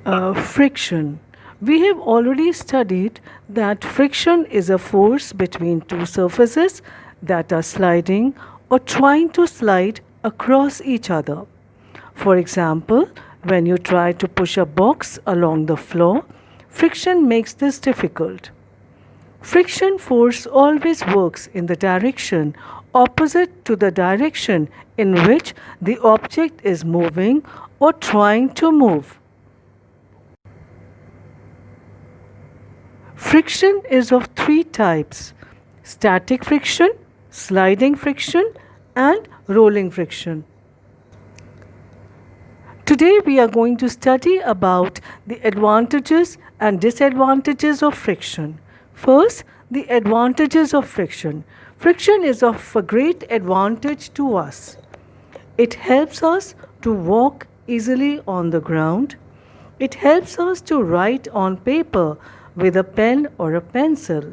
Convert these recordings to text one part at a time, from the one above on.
Friction. We have already studied that friction is a force between two surfaces that are sliding or trying to slide across each other. For example, when you try to push a box along the floor, friction makes this difficult. Friction force always works in the direction opposite to the direction in which the object is moving or trying to move. Friction is of three types: static friction, sliding friction, and rolling friction. Today we are going to study about the advantages and disadvantages of friction. First, the advantages of friction. Friction is of a great advantage to us. It helps us to walk easily on the ground. It helps us to write on paper with a pen or a pencil.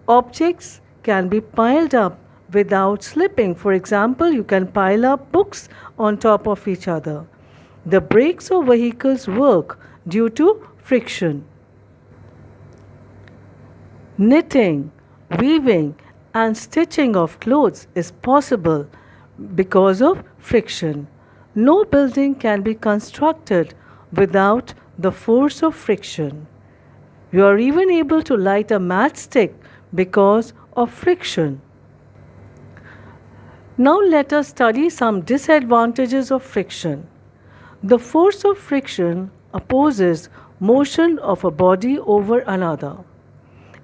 Objects can be piled up without slipping. For example, you can pile up books on top of each other. The brakes of vehicles work due to friction. Knitting, weaving, and stitching of clothes is possible because of friction. No building can be constructed without the force of friction. You are even able to light a matchstick because of friction. Now let us study some disadvantages of friction. The force of friction opposes motion of a body over another.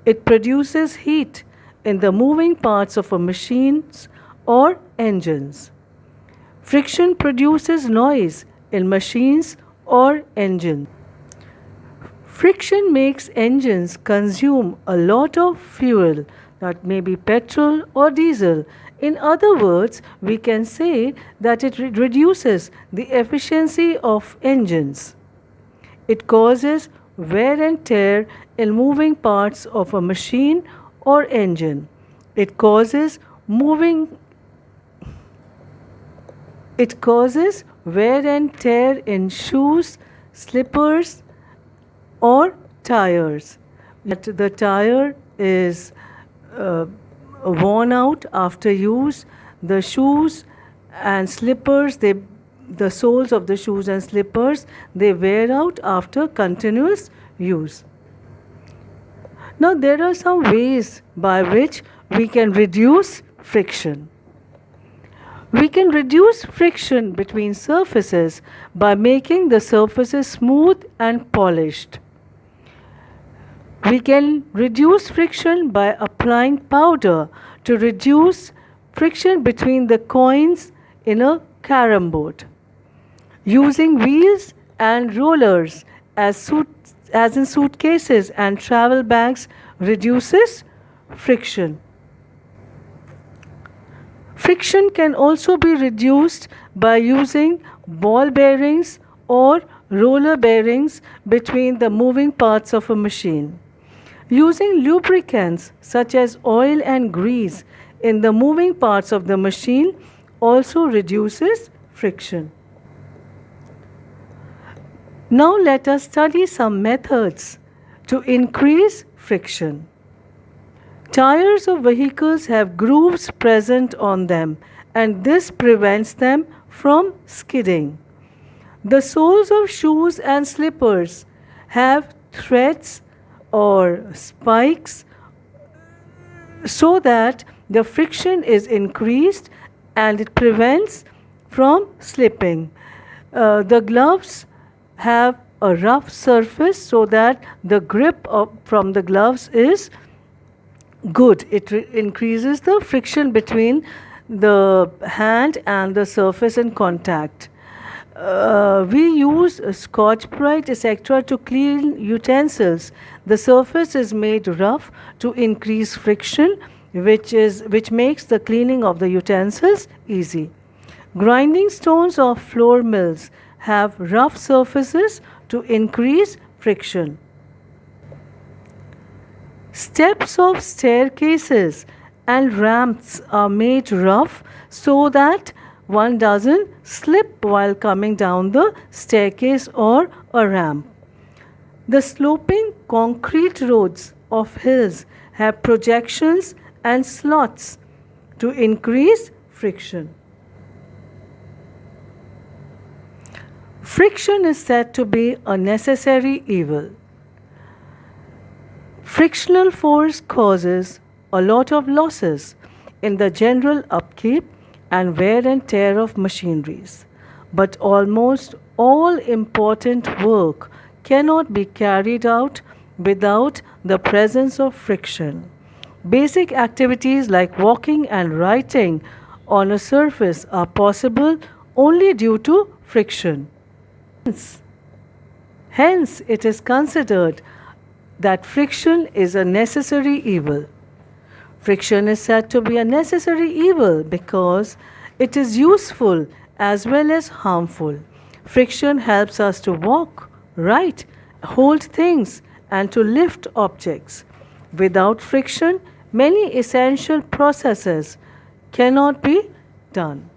It produces heat in the moving parts of a machines or engines. Friction produces noise in machines or engines. Friction makes engines consume a lot of fuel, that may be petrol or diesel. In other words, we can say that it reduces the efficiency of engines. It causes wear and tear in moving parts of a machine or engine. It causes wear and tear in shoes, slippers, or tires. The tire is worn out after use. The shoes and slippers, the soles of the shoes and slippers, they wear out after continuous use. Now there are some ways by which we can reduce friction. We can reduce friction between surfaces by making the surfaces smooth and polished. We can reduce friction by applying powder to reduce friction between the coins in a carom board. Using wheels and rollers as in suitcases and travel bags reduces friction. Friction can also be reduced by using ball bearings or roller bearings between the moving parts of a machine. Using lubricants such as oil and grease in the moving parts of the machine also reduces friction. Now let us study some methods to increase friction. Tires of vehicles have grooves present on them, and this prevents them from skidding. The soles of shoes and slippers have threads or spikes so that the friction is increased and it prevents from slipping. The gloves have a rough surface so that the grip from the gloves is good. It increases the friction between the hand and the surface in contact. We use Scotch-Brite etc. to clean utensils. The surface is made rough to increase friction, which makes the cleaning of the utensils easy. Grinding stones of flour mills have rough surfaces to increase friction. Steps of staircases and ramps are made rough so that one doesn't slip while coming down the staircase or a ramp. The sloping concrete roads of hills have projections and slots to increase friction. Friction is said to be a necessary evil. Frictional force causes a lot of losses in the general upkeep and wear and tear of machineries. But almost all important work cannot be carried out without the presence of friction. Basic activities like walking and writing on a surface are possible only due to friction. Hence, it is considered that friction is a necessary evil. Friction is said to be a necessary evil because it is useful as well as harmful. Friction helps us to walk, write, hold things, and to lift objects. Without friction, many essential processes cannot be done.